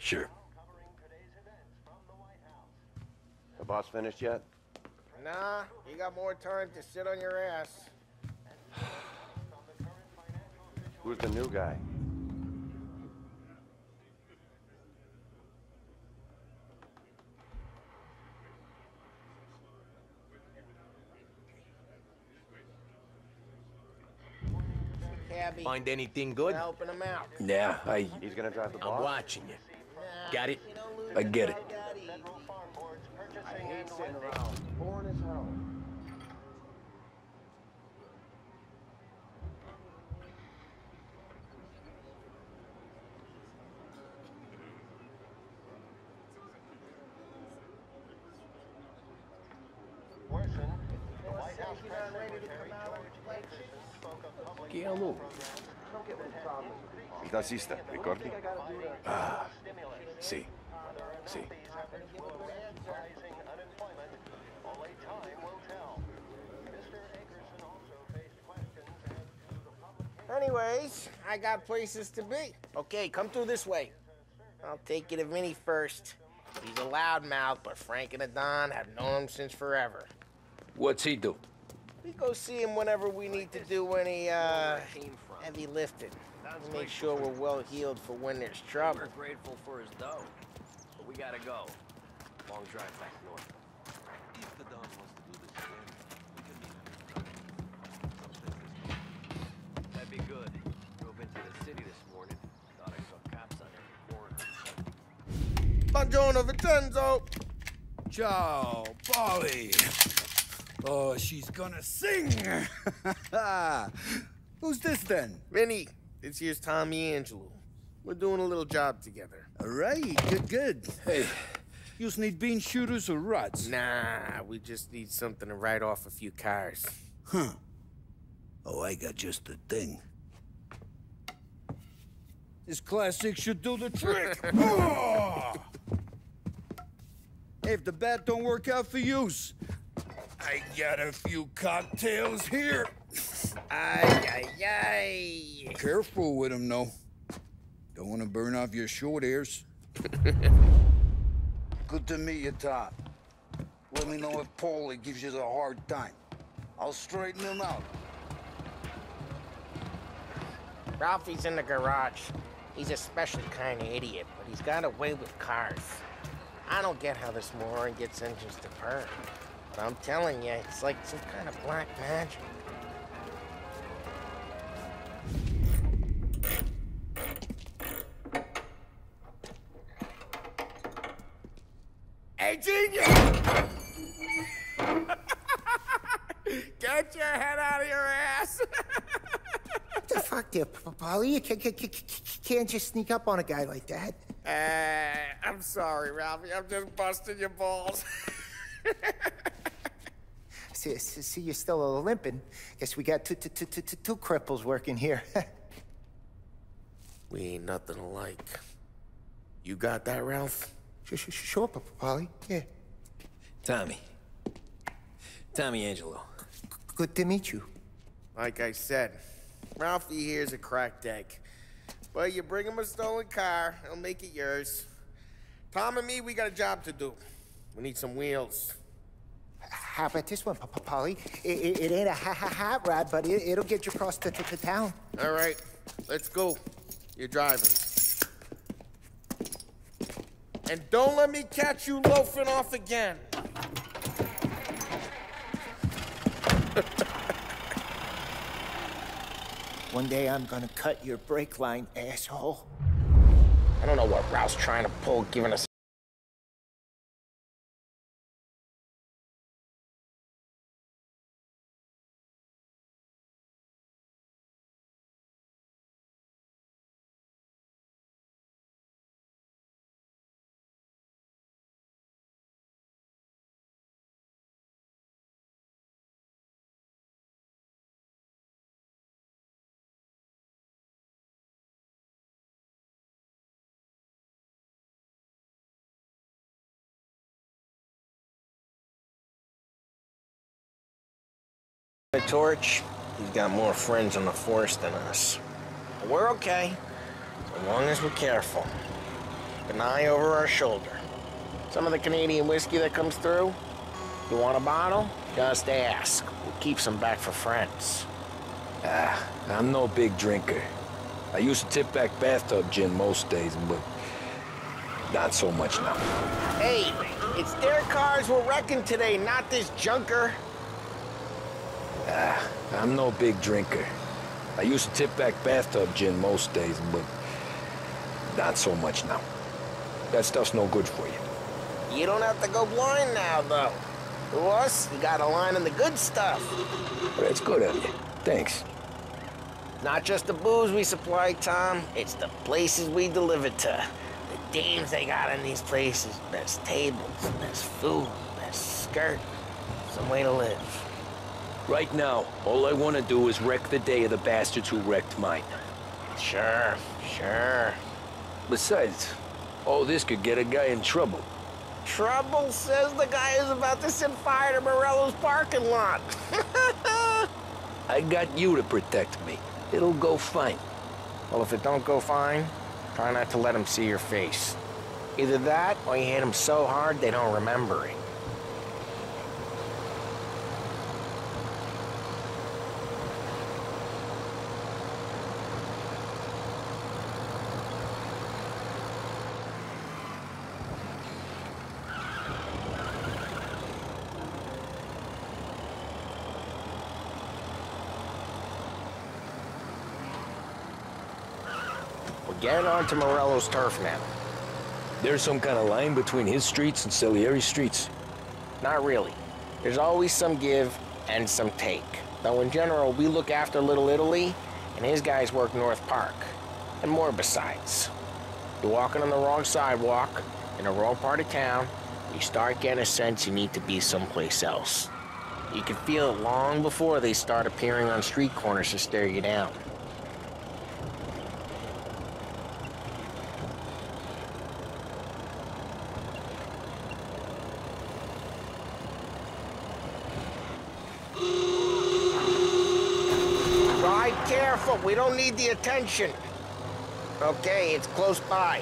Sure. The boss finished yet? Nah, you got more time to sit on your ass. Who's the new guy? Cabby, Find anything good? helping him out. Yeah, He's gonna drive the I'm boss? watching you. Got it? You don't lose I get it. I hate sitting around. Boring as hell. Che allora? Il tassista, ricordi? Ah, sì, sì. Anyways, I got places to be. Okay, come through this way. I'll take you to Vinny first. He's a loudmouth, but Frank and the Don have known him since forever. What's he do? We go see him whenever we need to do any, heavy lifting. We make sure we're well healed for when there's trouble. We're grateful for his dough, but we gotta go. Long drive back north. If the Don wants to do this again, we can meet. That'd be good. Drove into the city this morning. Thought I saw cops on every corner. Buongiorno, Vincenzo! Ciao, Polly. Oh, she's gonna sing. Who's this then? Vinny, this here's Tommy Angelo. We're doing a little job together. All right, good. Hey, you need bean shooters or rods? Nah, we just need something to write off a few cars. Huh. Oh, I got just the thing. This classic should do the trick. Oh! Hey, if the bat don't work out for yous, I got a few cocktails here. Ay, ay, ay. Careful with them, though. Don't want to burn off your short hairs. Good to meet you, Tom. Let me know if Paulie gives you a hard time. I'll straighten him out. Ralphie's in the garage. He's a special kind of idiot, but he's got a way with cars. I don't get how this moron gets engines to purr. But I'm telling you, it's like some kind of black magic. Hey, genius! Get your head out of your ass! What the fuck there, Polly? You can't just sneak up on a guy like that. I'm sorry, Ralphie. I'm just busting your balls. See, you're still limping. Guess we got two cripples working here. We ain't nothing alike. You got that, Ralph? Sure, Polly. Yeah. Tommy Angelo. Good to meet you. Like I said, Ralphie here's a cracked egg. But you bring him a stolen car, he'll make it yours. Tom and me, we got a job to do. We need some wheels. How about this one, Polly? It ain't a hot rod, but it'll get you across to town. All right, let's go. You're driving. And don't let me catch you loafing off again. One day I'm gonna cut your brake line, asshole. I don't know what Ralph's trying to pull, giving us. The torch, he's got more friends on the force than us. But we're okay, as long as we're careful. keep an eye over our shoulder. Some of the Canadian whiskey that comes through, you want a bottle? Just ask. We'll keep some back for friends. I'm no big drinker. I used to tip back bathtub gin most days, but not so much now. Hey, it's their cars we're wrecking today, not this junker. I'm no big drinker. I used to tip back bathtub gin most days, but not so much now. That stuff's no good for you. You don't have to go blind now, though. To us, you got a line on the good stuff. That's good of you. Thanks. Not just the booze we supply, Tom. It's the places we deliver to. The dames they got in these places. Best tables, best food, best skirt. Some way to live. Right now, all I want to do is wreck the day of the bastards who wrecked mine. Sure, sure. Besides, all this could get a guy in trouble. Trouble, says the guy who's about to set fire to Morello's parking lot. I got you to protect me. It'll go fine. Well, if it don't go fine, try not to let them see your face. Either that, or you hit them so hard they don't remember it. Getting onto Morello's turf now. There's some kind of line between his streets and Salieri's streets. Not really. There's always some give and some take. Though in general, we look after Little Italy, and his guys work North Park. And more besides. You're walking on the wrong sidewalk, in the wrong part of town, you start getting a sense you need to be someplace else. You can feel it long before they start appearing on street corners to stare you down. Careful, we don't need the attention. Okay, it's close by.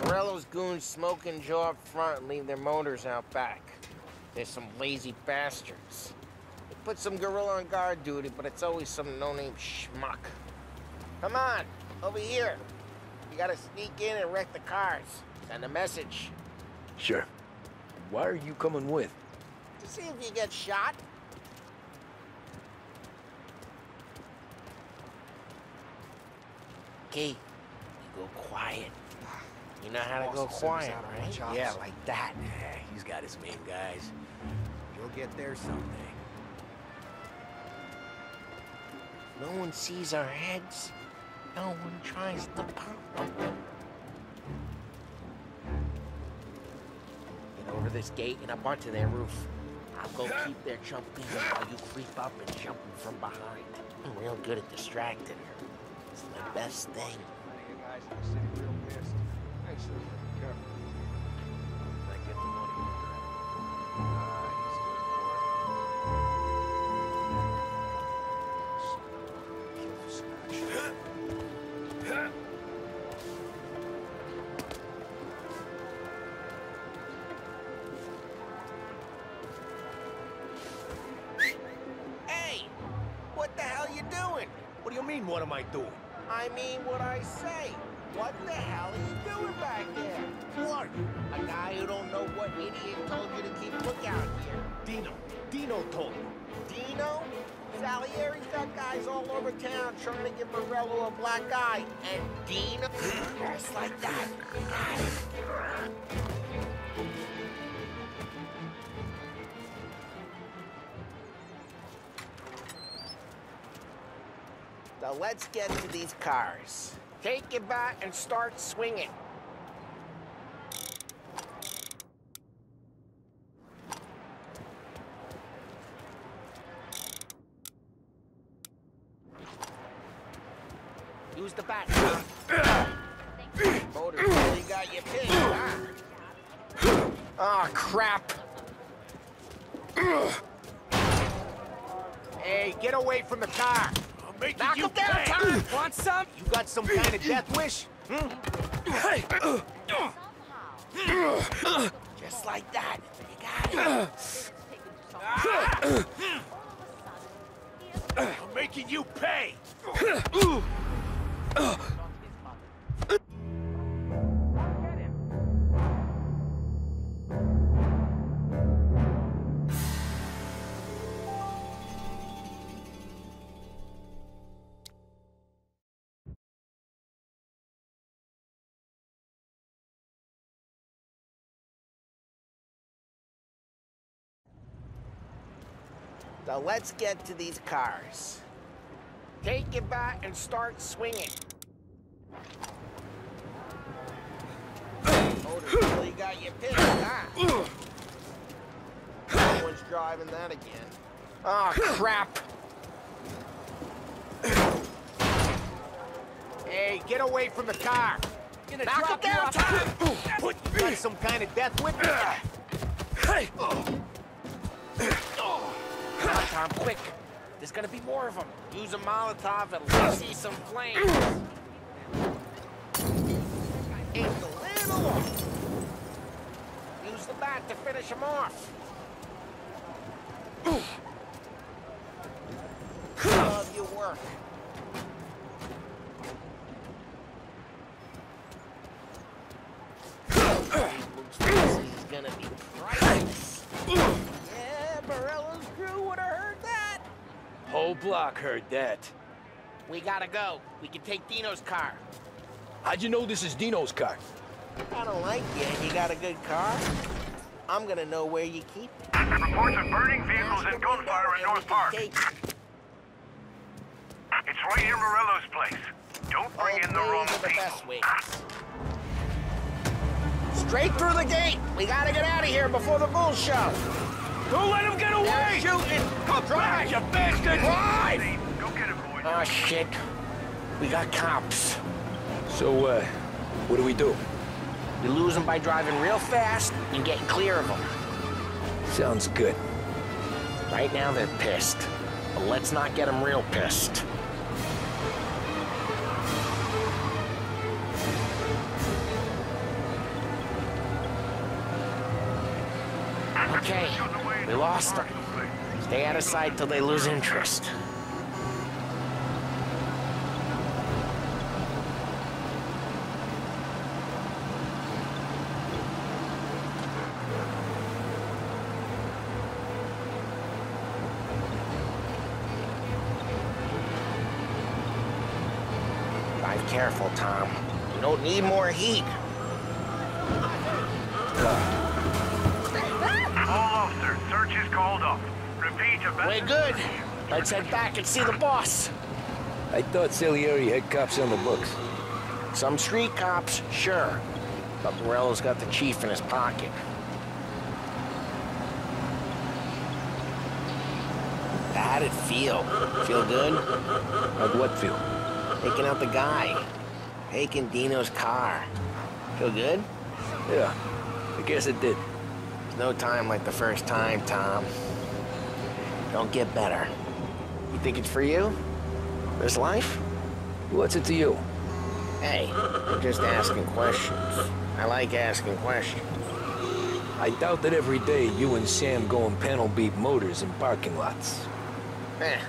Morello's goons smoke and jaw up front and leave their motors out back. There's some lazy bastards. They put some gorilla on guard duty, but it's always some no-name schmuck. Come on, over here. You gotta sneak in and wreck the cars. Send a message. Sure. Why are you coming with? To see if you get shot. Okay, you go quiet. You know how to go quiet, right? Yeah, like that. Yeah, he's got his main guys. You'll get there someday. No one sees our heads. No one tries to pop them. Over this gate and up onto their roof. I'll go keep their jumping while you creep up and jump them from behind. I'm real good at distracting her. It's my best thing. What the hell you doing? What do you mean, what am I doing? I mean what I say. What the hell are you doing back there? Who are you? A guy who don't know what idiot told you to keep lookout here. Dino told me. Dino? Salieri's got guys all over town trying to give Morello a black eye. And Dino? Just like that. So let's get to these cars. Take your bat and start swinging. Use the bat. Motor really got you pinned, huh? Oh, crap. Hey, get away from the car. I'm making Knock you him down, pay. Tom! Want some? You got some kind of death wish? Hey! Just like that. You got it. I'm making you pay. So let's get to these cars. Take your bat and start swinging. Motor really got you pissed, huh? No one's driving that again. Oh, crap. Hey, get away from the car. Gonna Knock him drop you down, off. Tom! You got some kind of death whip? Hey! Come on, Tom, quick. There's gonna be more of them. Use a Molotov and let's see some flames. Aim a little. Use the bat to finish them off. Love your work. This is gonna be priceless. Yeah, Morello's crew would have heard that. Whole block heard that. We gotta go. We can take Dino's car. How'd you know this is Dino's car? I don't like you. You got a good car? I'm gonna know where you keep it. Reports of burning vehicles and gunfire in North Park. It's right near Morello's place. Don't bring in the wrong The people. best ways. Straight through the gate. We gotta get out of here before the bulls show. Don't let him get away! They're shooting. Come back, you bastard! Drive! Go get it, boys. Oh, shit. We got cops. So, what do we do? You lose them by driving real fast and getting clear of them. Sounds good. Right now, they're pissed. But let's not get them real pissed. Okay, we lost them. Stay out of sight till they lose interest. Drive careful, Tom. You don't need more heat. All officers, search is called up. Repeat, We're good. Let's head back and see the boss. I thought Salieri had cops on the books. Some street cops, sure. But Morello's got the chief in his pocket. How'd it feel? Feel good? How'd what feel? Taking out the guy. Taking Dino's car. Feel good? Yeah, I guess it did. There's no time like the first time, Tom. Don't get better. You think it's for you? This life? What's it to you? Hey, I'm just asking questions. I like asking questions. I doubt that every day you and Sam go and panel beat motors in parking lots. There's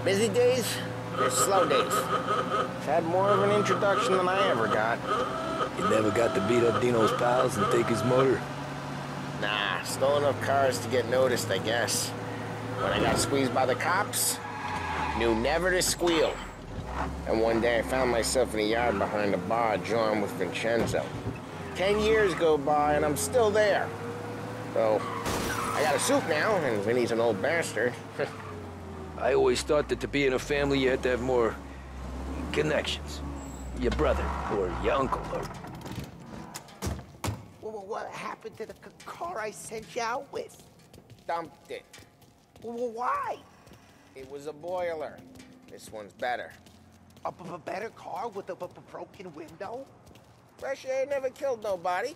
busy days, there's slow days. I've had more of an introduction than I ever got. You never got to beat up Dino's pals and take his motor? Nah, stole enough cars to get noticed, I guess. When I got squeezed by the cops, knew never to squeal. And one day I found myself in a yard behind a bar drawn with Vincenzo. 10 years go by and I'm still there. So, I got a suit now, and Vinny's an old bastard. I always thought that to be in a family you had to have more connections. Your brother, or your uncle, or... Well, what happened to the car I sent you out with? Dumped it. Well, why? It was a boiler. This one's better. A better car with a broken window? Fresh air never killed nobody.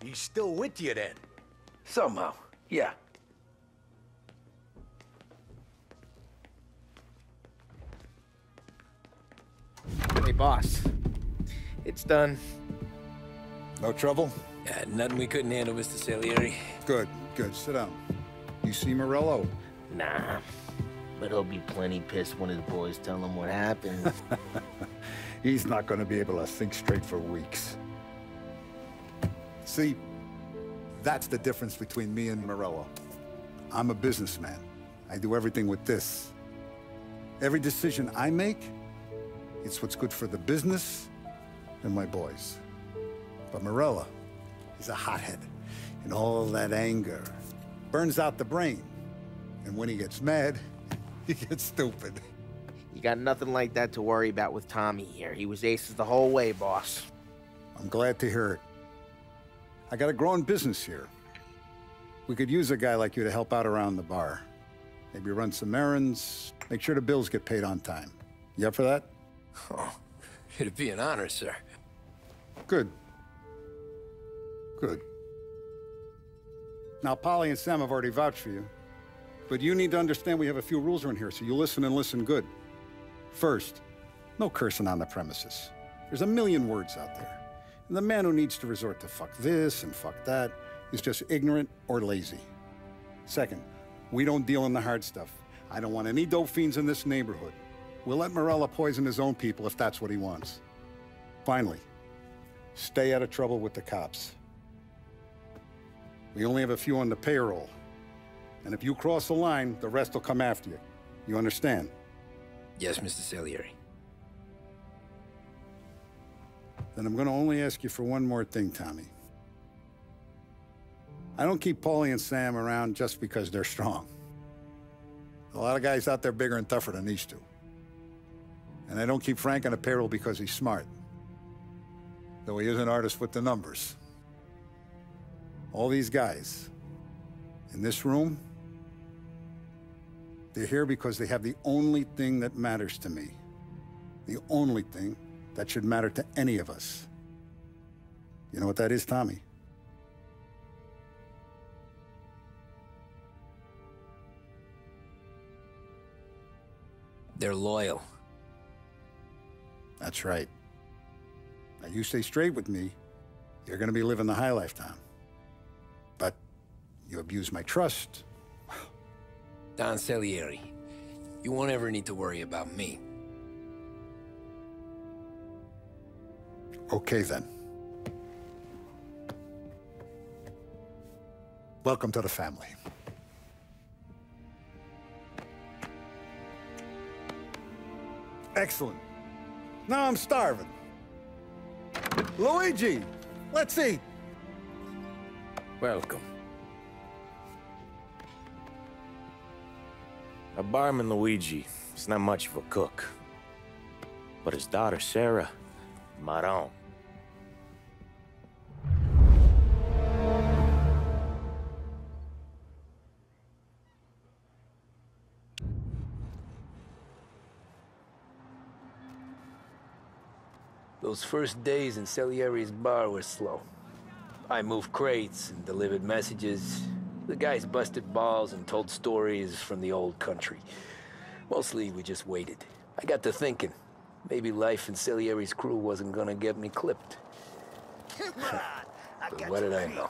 He's still with you then? Somehow, yeah. Hey, boss. It's done. No trouble? Yeah, nothing we couldn't handle, Mr. Salieri. Good, good. Sit down. You see Morello? Nah. But he'll be plenty pissed when his boys tell him what happened. He's not going to be able to think straight for weeks. See, that's the difference between me and Morello. I'm a businessman. I do everything with this. Every decision I make, it's what's good for the business and my boys. But Morello, he's a hothead. And all that anger burns out the brain. And when he gets mad, he gets stupid. You got nothing like that to worry about with Tommy here. He was aces the whole way, boss. I'm glad to hear it. I got a growing business here. We could use a guy like you to help out around the bar. Maybe run some errands, make sure the bills get paid on time. You up for that? Oh, it'd be an honor, sir. Good. Good. Now, Polly and Sam have already vouched for you. But you need to understand we have a few rules around here, so you listen and listen good. First, no cursing on the premises. There's a million words out there. And the man who needs to resort to fuck this and fuck that is just ignorant or lazy. Second, we don't deal in the hard stuff. I don't want any dope fiends in this neighborhood. We'll let Morello poison his own people if that's what he wants. Finally, stay out of trouble with the cops. We only have a few on the payroll. And if you cross the line, the rest will come after you. You understand? Yes, Mr. Salieri. Then I'm going to only ask you for one more thing, Tommy. I don't keep Paulie and Sam around just because they're strong. A lot of guys out there bigger and tougher than these two. And I don't keep Frank on the payroll because he's smart. Though he is an artist with the numbers. All these guys in this room, they're here because they have the only thing that matters to me. The only thing that should matter to any of us. You know what that is, Tommy? They're loyal. That's right. Now, you stay straight with me, you're gonna be living the high life, Tom. But you abuse my trust. Don Salieri, you won't ever need to worry about me. Okay, then. Welcome to the family. Excellent. Now I'm starving. Luigi, let's eat. Welcome. A barman Luigi is not much of a cook. But his daughter Sarah, Maron. Those first days in Salieri's bar were slow. I moved crates and delivered messages. The guys busted balls and told stories from the old country. Mostly, we just waited. I got to thinking, maybe life in Salieri's crew wasn't gonna get me clipped. But what did I know?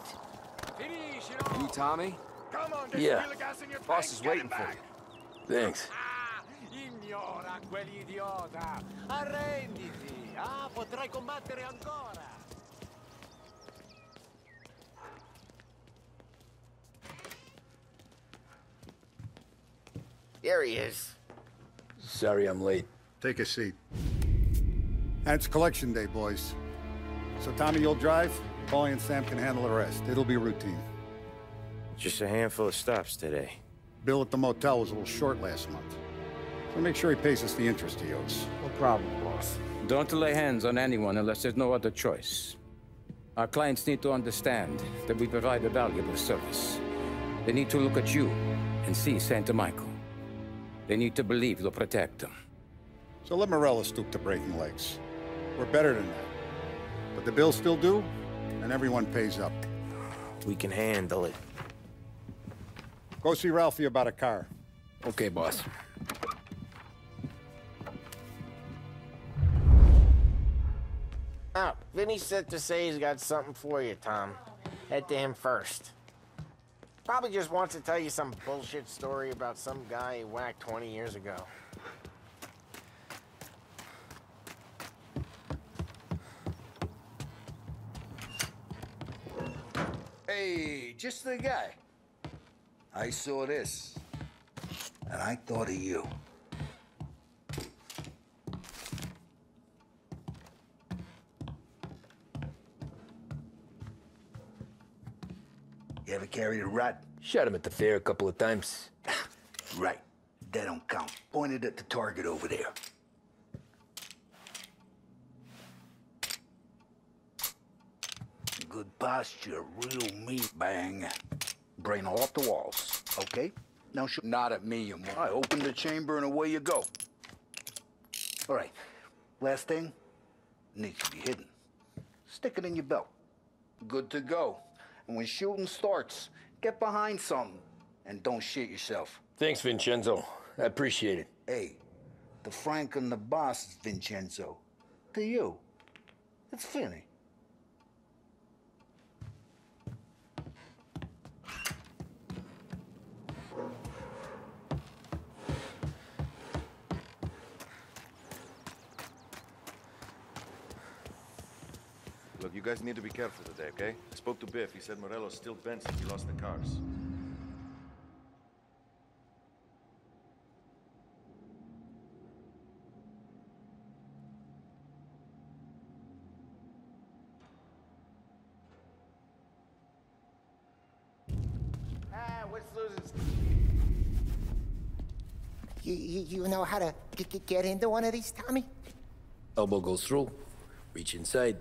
You, Tommy? Yeah. Boss is waiting for you. Thanks. Ignora quell'idiota! Arrenditi! Ah, potrai combattere ancora! There he is. Sorry I'm late. Take a seat. And it's collection day, boys. So Tommy, you'll drive. Paulie and Sam can handle the rest. It'll be routine. Just a handful of stops today. Bill at the motel was a little short last month. So make sure he pays us the interest he owes. No problem, boss. Don't lay hands on anyone unless there's no other choice. Our clients need to understand that we provide a valuable service. They need to look at you and see Santa Michael. They need to believe you'll protect them. So let Morello stoop to breaking legs. We're better than that. But the bill's still due, and everyone pays up. We can handle it. Go see Ralphie about a car. Okay, boss. Oh, Vinny said to say he's got something for you, Tom. Head to him first. Probably just wants to tell you some bullshit story about some guy he whacked 20 years ago. Hey, just the guy. I saw this, and I thought of you. You ever carried a rat? Shot him at the fair a couple of times. Right. That don't count. Pointed at the target over there. Good posture, real meat bang. Brain off the walls, okay? Now shoot not at me, you I open the chamber and away you go. All right, last thing, needs to be hidden. Stick it in your belt. Good to go. And when shooting starts, get behind something and don't shit yourself. Thanks, Vincenzo. I appreciate it. Hey, the Frank and the boss is Vincenzo. To you, it's Vinny. Look, you guys need to be careful today, okay? I spoke to Biff. He said Morello's still bent since he lost the cars. What's losing? You know how to get into one of these, Tommy? Elbow goes through. Reach inside.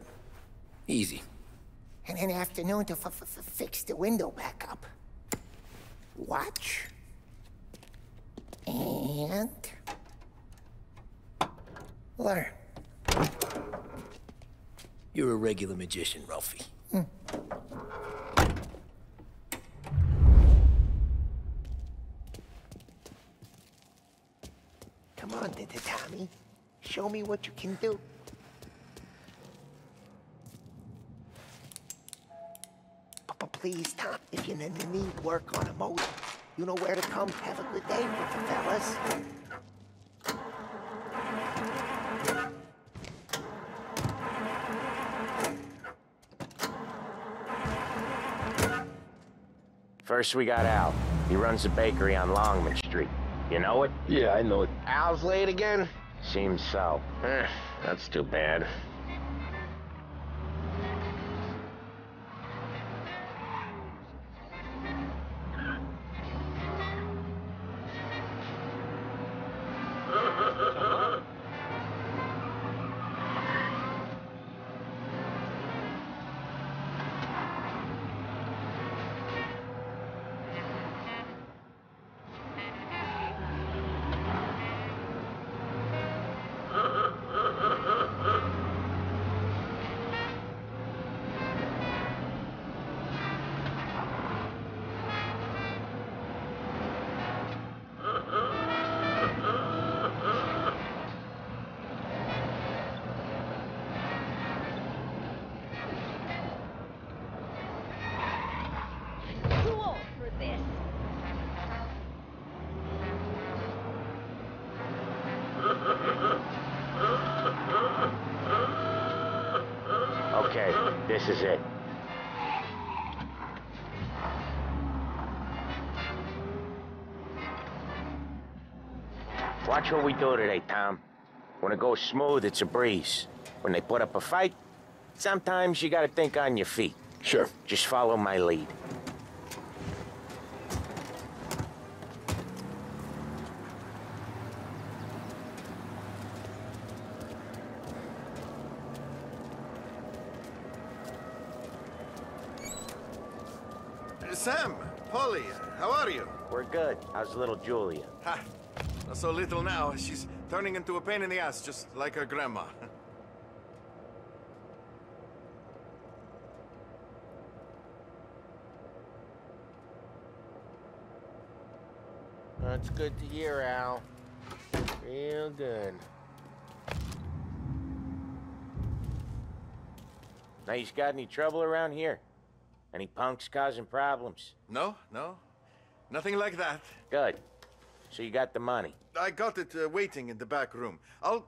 Easy. And an afternoon to fix the window back up. Watch. And... learn. You're a regular magician, Ralphie. Come on, Tommy. Show me what you can do. Please, Tom, if you need work on a motor, you know where to come. Have a good day, fellas. First, we got Al. He runs a bakery on Longman Street. You know it? Yeah, I know it. Al's late again? Seems so. That's too bad. Okay, this is it. Watch what we do today, Tom. When it goes smooth, it's a breeze. When they put up a fight, sometimes you gotta think on your feet. Sure. Just follow my lead. Sam, Polly, how are you? We're good. How's little Julia? Ha! Not so little now. She's turning into a pain in the ass, just like her grandma. That's good to hear, Al. Real good. Now, you got any trouble around here? Any punks causing problems? No, no. Nothing like that. Good. So you got the money? I got it waiting in the back room.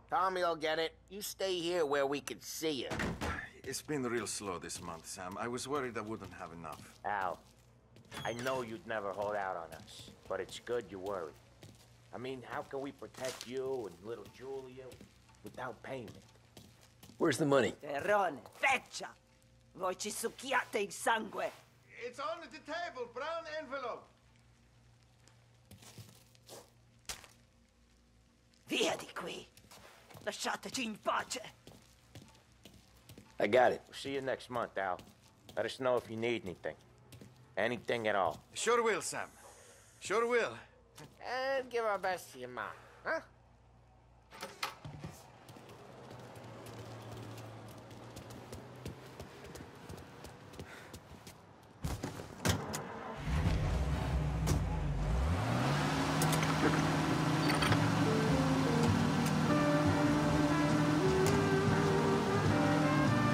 Tommy will get it. You stay here where we can see you. It's been real slow this month, Sam. I was worried I wouldn't have enough. Al, I know you'd never hold out on us, but it's good you're worried. I mean, how can we protect you and little Julia without payment? Where's the money? Terrone, feccia! Voi ci succhiate il sangue! It's on the table, brown envelope. Via di qui! Lasciateci in pace! I got it. We'll see you next month, Al. Let us know if you need anything. Anything at all. Sure will, Sam. Sure will. And give our best to your mom, huh?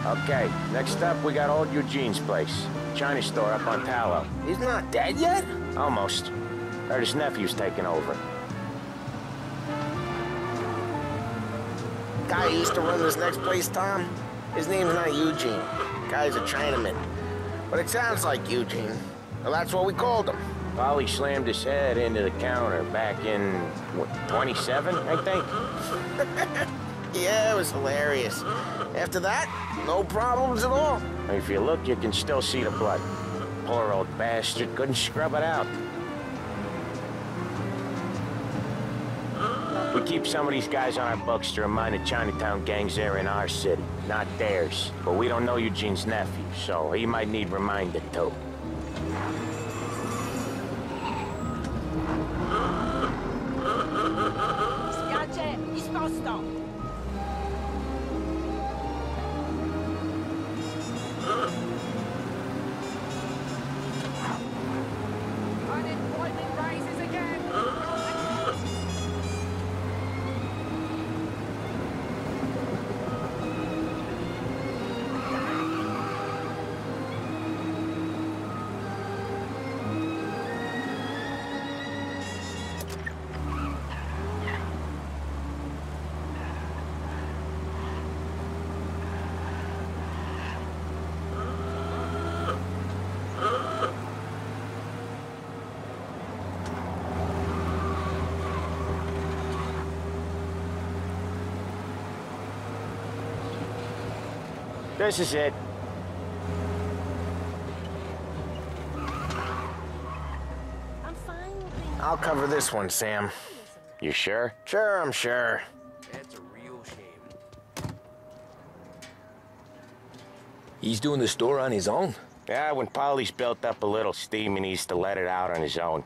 Okay, next up, we got old Eugene's place. China store up on Tallow. He's not dead yet? Almost. Heard his nephew's taking over. Guy who used to run this next place, Tom? His name's not Eugene. Guy's a Chinaman. But it sounds like Eugene. Well, that's what we called him. Polly slammed his head into the counter back in, what, 27, I think? Yeah, it was hilarious. After that, no problems at all. If you look, you can still see the blood. Poor old bastard couldn't scrub it out. We keep some of these guys on our books to remind the Chinatown gangs they're in our city, not theirs. But we don't know Eugene's nephew, so he might need reminded too. Spiace, disposto! Unemployment rises again! This is it. I'll cover this one, Sam. You sure? Sure, I'm sure. That's a real shame. He's doing the store on his own? Yeah, when Polly's built up a little steam, he needs to let it out on his own.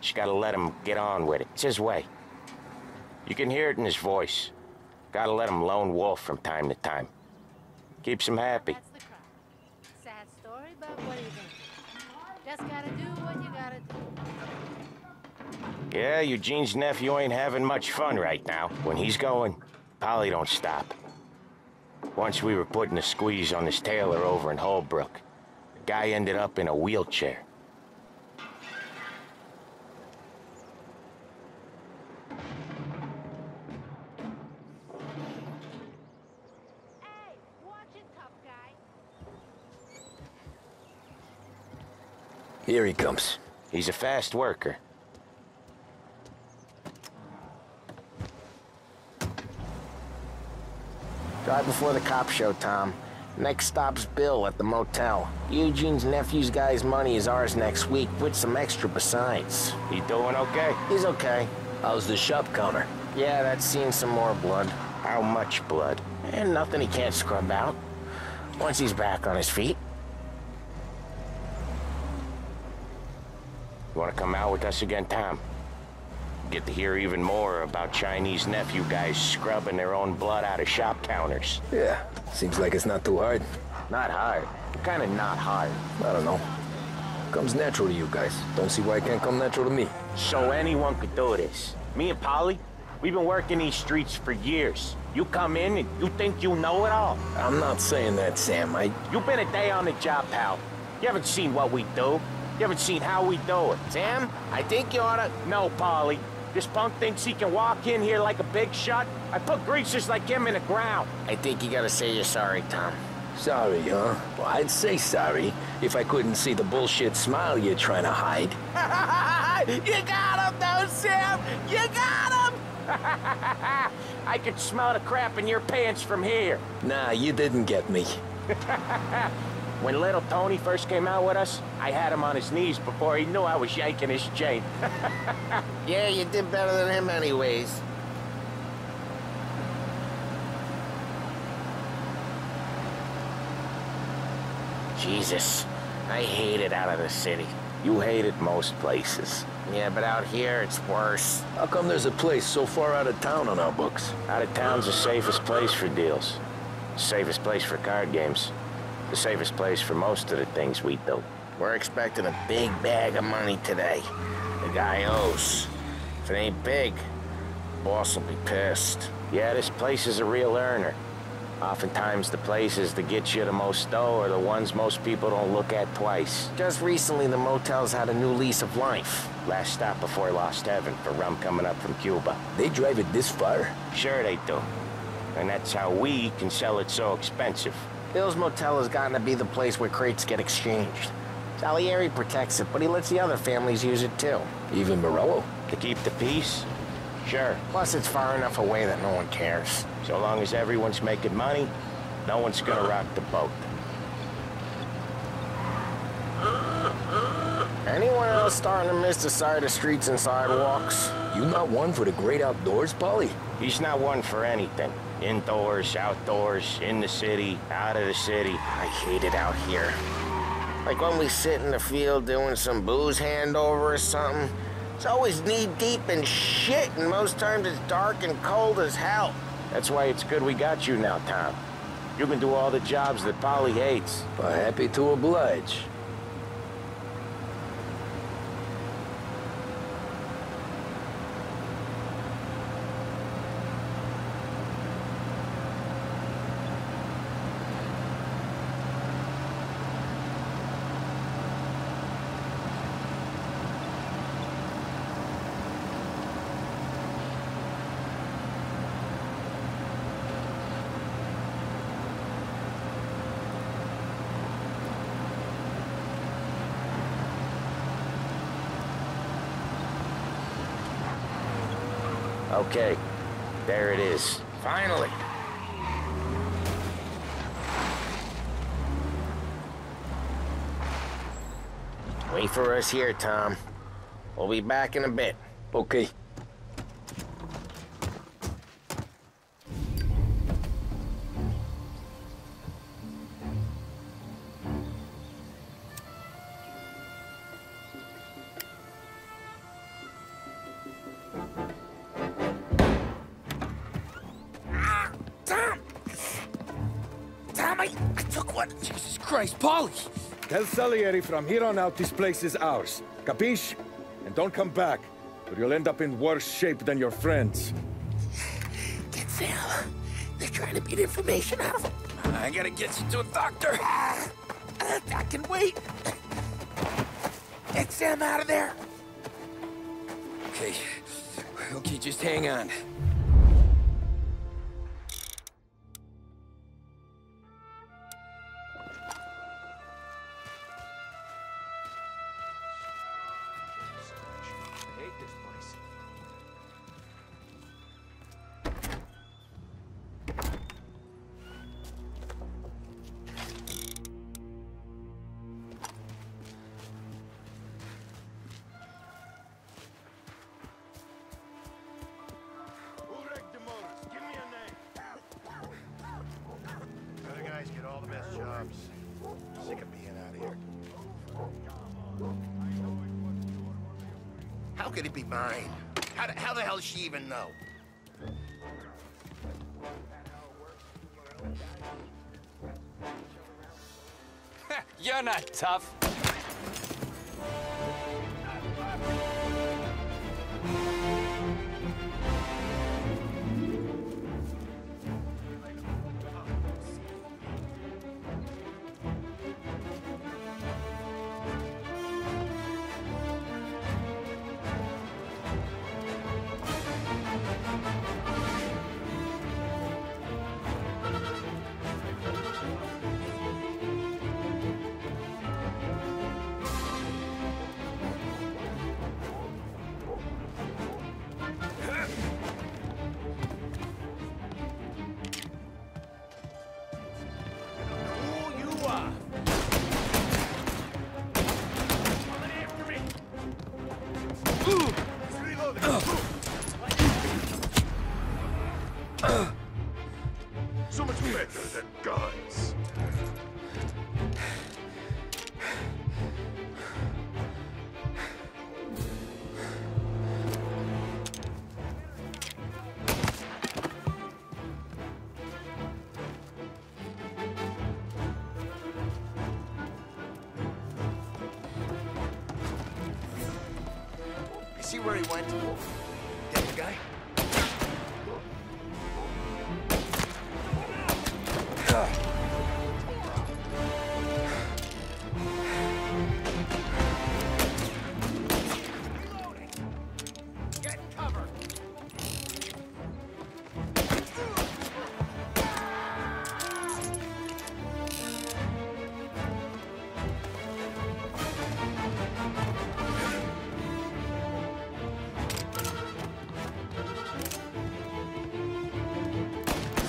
Just gotta let him get on with it. It's his way. You can hear it in his voice. Gotta let him lone wolf from time to time. Keeps him happy. That's the crime. Sad story, but what are you doing? Just gotta do what you gotta do. Yeah, Eugene's nephew ain't having much fun right now. When he's going, Polly don't stop. Once we were putting a squeeze on this tailor over in Holbrook. The guy ended up in a wheelchair. Here he comes. He's a fast worker. Drive before the cop show, Tom. Next stop's Bill at the motel. Eugene's nephew's guy's money is ours next week, with some extra besides. He doing okay? He's okay. How's the shop counter? Yeah, that's seen some more blood. How much blood? And nothing he can't scrub out. Once he's back on his feet. You want to come out with us again, Tom? Get to hear even more about Chinese nephew guys scrubbing their own blood out of shop counters. Yeah, seems like it's not too hard. Not hard. Kind of not hard. I don't know. Comes natural to you guys. Don't see why it can't come natural to me. So anyone could do this. Me and Polly, we've been working these streets for years. You come in and you think you know it all. I'm not saying that, Sam. You've been a day on the job, pal. You haven't seen what we do. You haven't seen how we do it. Sam, I think you oughta... No, Polly. This punk thinks he can walk in here like a big shot. I put greasers like him in the ground. I think you gotta say you're sorry, Tom. Sorry, huh? Well, I'd say sorry if I couldn't see the bullshit smile you're trying to hide. You got him, though, Sam! You got him! I could smell the crap in your pants from here. Nah, you didn't get me. When little Tony first came out with us, I had him on his knees before he knew I was yanking his chain. Yeah, you did better than him anyways. Jesus, I hate it out of the city. You hate it most places. Yeah, but out here, it's worse. How come there's a place so far out of town on our books? Out of town's the safest place for deals. The safest place for card games. The safest place for most of the things we do. We're expecting a big bag of money today. The guy owes. If it ain't big, the boss will be pissed. Yeah, this place is a real earner. Oftentimes the places that get you the most dough are the ones most people don't look at twice. Just recently, the motel's had a new lease of life. Last stop before Lost Heaven for rum coming up from Cuba. They drive it this far? Sure they do. And that's how we can sell it so expensive. Bill's Motel has gotten to be the place where crates get exchanged. Salieri protects it, but he lets the other families use it too. Even Morello? To keep the peace? Sure. Plus, it's far enough away that no one cares. So long as everyone's making money, no one's gonna rock the boat. Anyone else starting to miss the side of streets and sidewalks? You not one for the great outdoors, Polly? He's not one for anything. Indoors, outdoors, in the city, out of the city. I hate it out here. Like when we sit in the field doing some booze handover or something. It's always knee-deep in shit, and most times it's dark and cold as hell. That's why it's good we got you now, Tom. You can do all the jobs that Polly hates. Well, happy to oblige. Okay, there it is. Finally. Wait for us here, Tom. We'll be back in a bit. Okay. I took one. Jesus Christ, Polly! Tell Salieri from here on out this place is ours. Capiche? And don't come back, or you'll end up in worse shape than your friends. Get Sam. They're trying to beat information out of him. I gotta get you to a doctor. I can wait. Get Sam out of there. Okay, just hang on. Get all the best jobs. Sick of being out here. How could it be mine? How the hell does she even know? You're not tough. So much better than guns. You see where he went? Dead guy? Get in cover.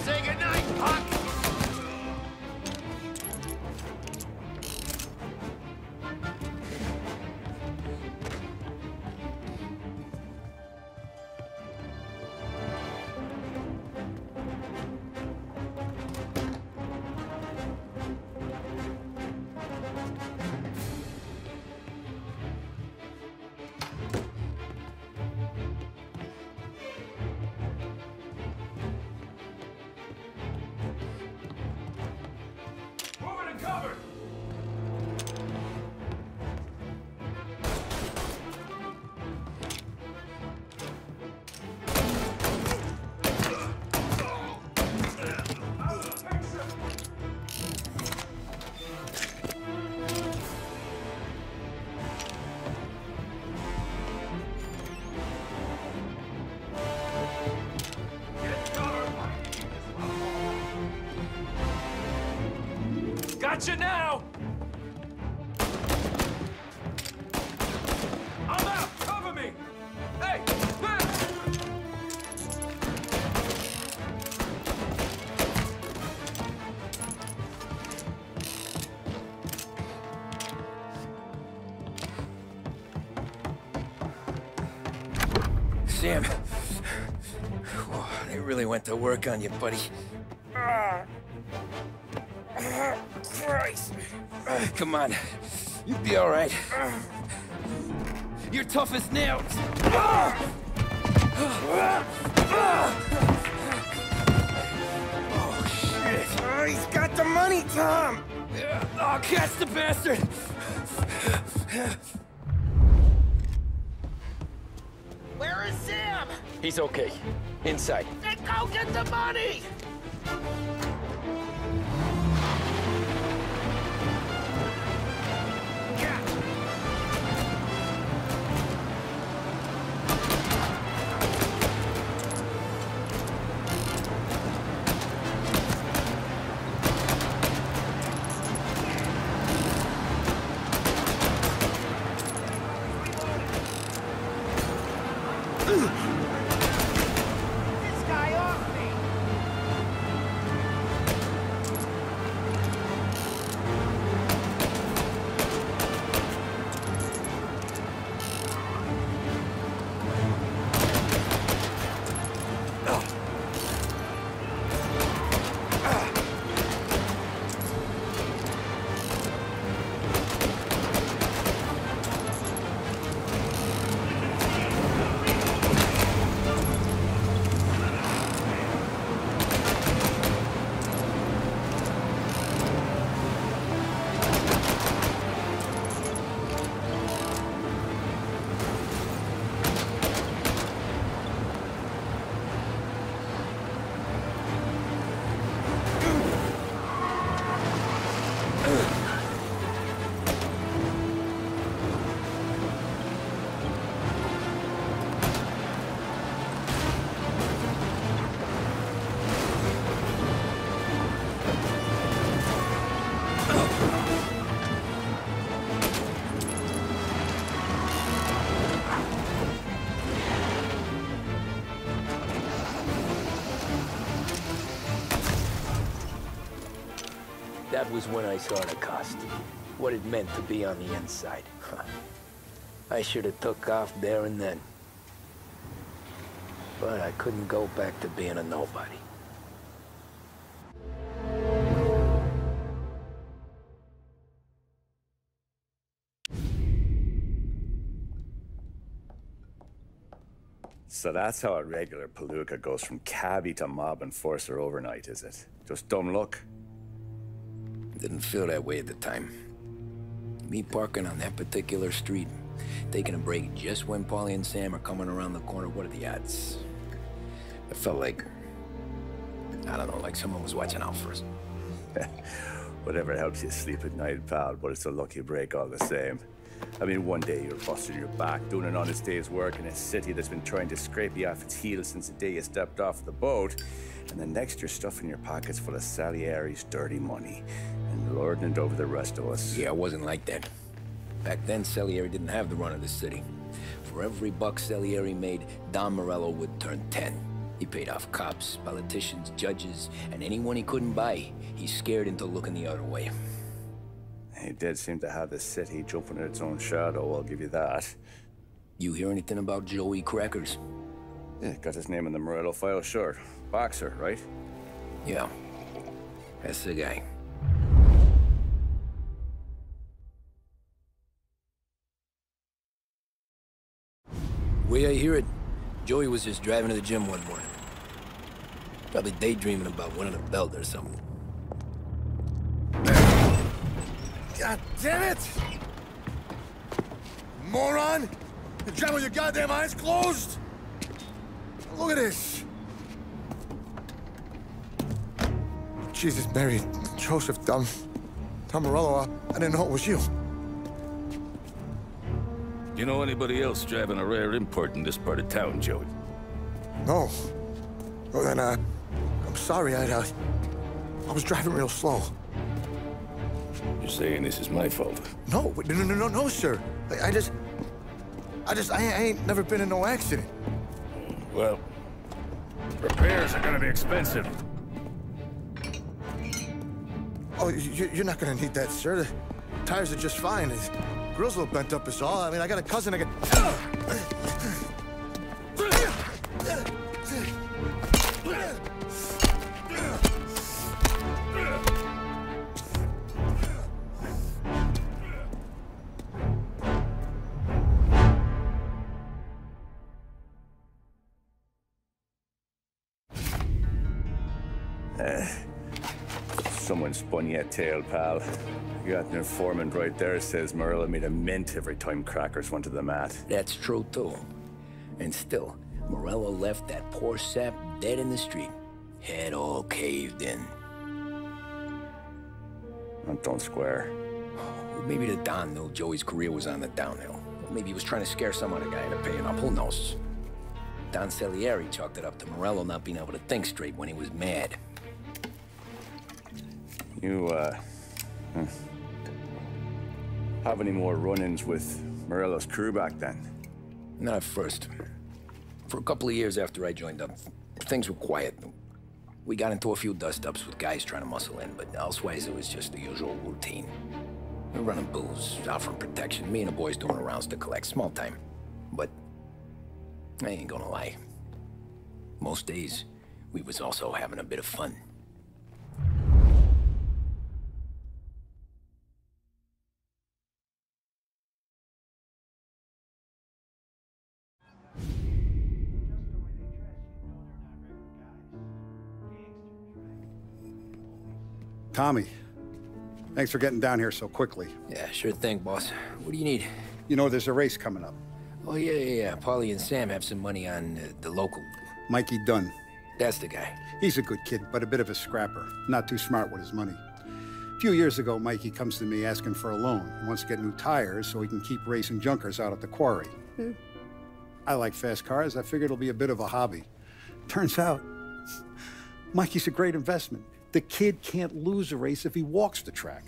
Say goodnight, punk. Moving and cover! Gotcha now! I'm out! Cover me! Hey! Back! Sam. Whoa, they really went to work on you, buddy. Christ. Come on. You'll be all right. You're tough as nails. Oh, shit. Oh, he's got the money, Tom. Oh, catch the bastard. Where is Sam? He's okay. Inside. Then go get the money. This guy off me. That was when I saw the cost. What it meant to be on the inside. I should have took off there and then. But I couldn't go back to being a nobody. So that's how a regular palooka goes from cabbie to mob enforcer overnight, is it? Just dumb luck? Didn't feel that way at the time. Me parking on that particular street, taking a break just when Paulie and Sam are coming around the corner, what are the odds? It felt like, I don't know, like someone was watching out for us. Whatever helps you sleep at night, pal, but it's a lucky break all the same. I mean, one day you're busting your back, doing an honest day's work in a city that's been trying to scrape you off its heels since the day you stepped off the boat, and the next you're stuffing your pockets full of Salieri's dirty money and lording it over the rest of us. Yeah, it wasn't like that. Back then, Salieri didn't have the run of the city. For every buck Salieri made, Don Morello would turn 10. He paid off cops, politicians, judges, and anyone he couldn't buy, he scared into looking the other way. He did seem to have the city jumping at its own shadow, I'll give you that. You hear anything about Joey Crackers? Yeah, got his name in the Morello file, sure. Boxer, right? Yeah, that's the guy. The way I hear it, Joey was just driving to the gym one morning. Probably daydreaming about winning a belt or something. God damn it! Moron! You're driving with your goddamn eyes closed! Look at this! Jesus, Mary, Joseph, Tom Morello, I didn't know it was you. You know anybody else driving a rare import in this part of town, Joey? No. Well, then, I'm sorry, I was driving real slow. You're saying this is my fault? No, no, sir. I ain't never been in no accident. Well, repairs are gonna be expensive. Oh, you're not gonna need that, sir. The tires are just fine. The grill's a little bent up is all. I mean, I got a cousin I can... Someone spun you a tale, pal. You got an informant right there says Morello made a mint every time Crackers went to the mat. That's true, too. And still, Morello left that poor sap dead in the street. Head all caved in. That don't square. Well, maybe the Don knew Joey's career was on the downhill. Or maybe he was trying to scare some other guy into paying up. Who knows? Don Salieri chalked it up to Morello not being able to think straight when he was mad. You, have any more run-ins with Morello's crew back then? Not at first. For a couple of years after I joined up, things were quiet. We got into a few dust-ups with guys trying to muscle in, but elsewise it was just the usual routine. We were running booze, offering protection, me and the boys doing rounds to collect, small time. But I ain't gonna lie. Most days, we was also having a bit of fun. Tommy, thanks for getting down here so quickly. Yeah, sure thing, boss. What do you need? You know, there's a race coming up. Oh, yeah. Paulie and Sam have some money on the local. Mikey Dunn. That's the guy. He's a good kid, but a bit of a scrapper. Not too smart with his money. A few years ago, Mikey comes to me asking for a loan. He wants to get new tires so he can keep racing junkers out at the quarry. I like fast cars. I figured it'll be a bit of a hobby. Turns out, Mikey's a great investment. The kid can't lose a race if he walks the track.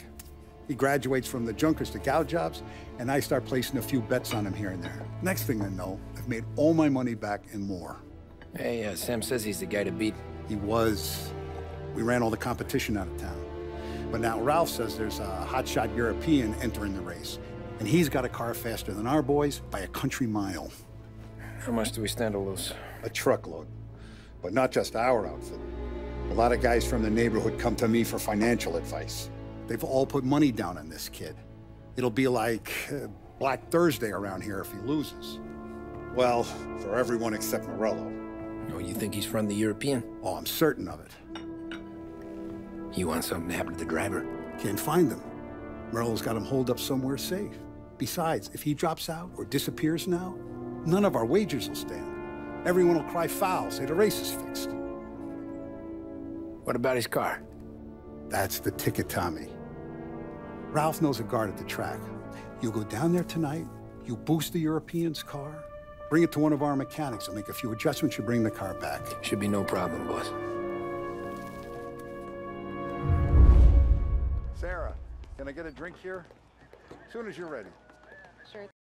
He graduates from the junkers to gal jobs, and I start placing a few bets on him here and there. Next thing I know, I've made all my money back and more. Hey, Sam says he's the guy to beat. He was. We ran all the competition out of town. But now Ralph says there's a hotshot European entering the race, and he's got a car faster than our boys by a country mile. How much do we stand to lose? A truckload. But not just our outfit. A lot of guys from the neighborhood come to me for financial advice. They've all put money down on this kid. It'll be like Black Thursday around here if he loses. Well, for everyone except Morello. Oh, you think he's from the European? Oh, I'm certain of it. You want something to happen to the driver? Can't find him. Morello's got him holed up somewhere safe. Besides, if he drops out or disappears now, none of our wagers will stand. Everyone will cry foul, say the race is fixed. What about his car? That's the ticket, Tommy. Ralph knows a guard at the track. You go down there tonight, you boost the European's car, bring it to one of our mechanics, and make a few adjustments, you bring the car back. Should be no problem, boss. Sarah, can I get a drink here? As soon as you're ready.